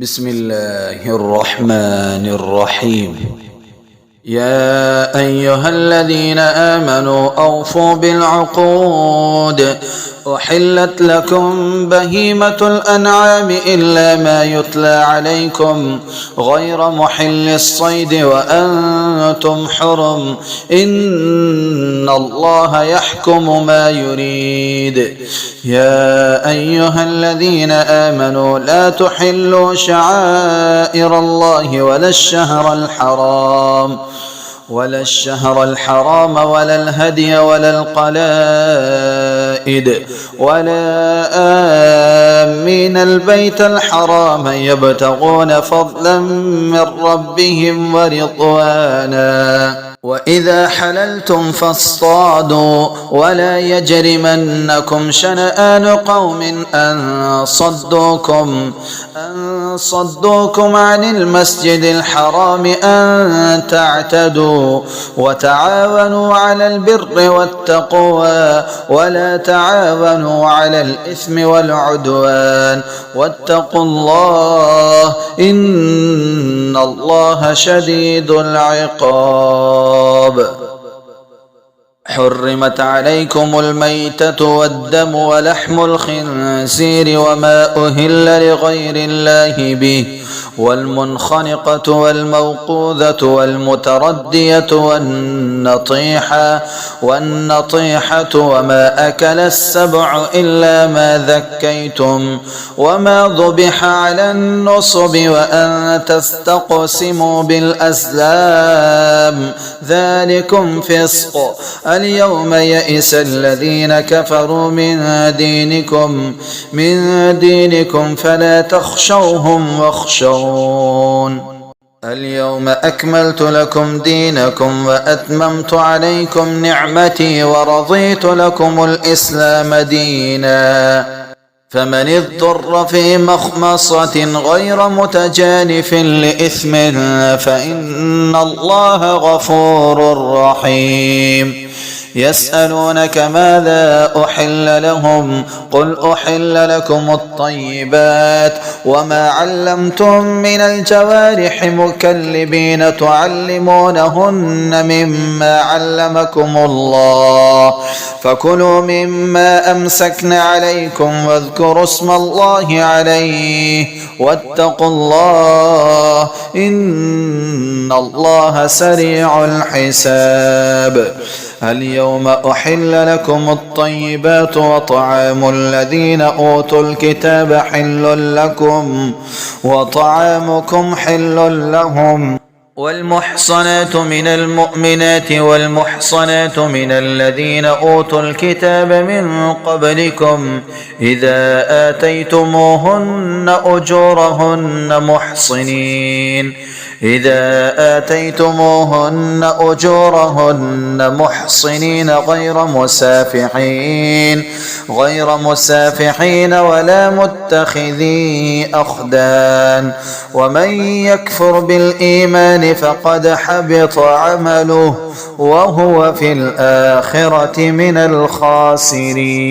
بسم الله الرحمن الرحيم. يا أيها الذين آمنوا أوفوا بالعقود أحلت لكم بهيمة الأنعام إلا ما يتلى عليكم غير محل الصيد وأنتم حرم إن الله يحكم ما يريد. يا أيها الذين آمنوا لا تحلوا شعائر الله ولا الشهر الحرام ولا الهدي ولا القلائد ولا آمين البيت الحرام يبتغون فضلا من ربهم ورضوانا وإذا حللتم فاصطادوا ولا يجرمنكم شنآن قوم أن صدوكم عن المسجد الحرام أن تعتدوا وتعاونوا على البر والتقوى ولا تعاونوا على الإثم والعدوان واتقوا الله إن الله شديد العقاب. حرمت عليكم الميتة والدم ولحم الخنزير وما أهل لغير الله به والمنخنقة والموقوذة والمتردية والنطيحة وما أكل السبع إلا ما ذكيتم وما ذبح على النصب وأن تستقسموا بالأزلام ذلكم فسق. اليوم يئس الذين كفروا من دينكم فلا تخشوهم واخشون. اليوم أكملت لكم دينكم وأتممت عليكم نعمتي ورضيت لكم الإسلام دينا فمن اضطر في مخمصة غير متجانف لإثم فإن الله غفور رحيم. يسألونك ماذا أحل لهم قل أحل لكم الطيبات وما علمتم من الجوارح مكلبين تعلمونهن مما علمكم الله فكلوا مما أمسكن عليكم واذكروا اسم الله عليه واتقوا الله إن الله سريع الحساب. اليوم أحل لكم الطيبات وطعام الذين أوتوا الكتاب حل لكم وطعامكم حل لهم والمحصنات من المؤمنات والمحصنات من الذين أوتوا الكتاب من قبلكم إذا آتيتموهن أجورهن محصنين غير مسافحين ولا متخذي أخدان ومن يكفر بالإيمان فقد حبط عمله وهو في الآخرة من الخاسرين.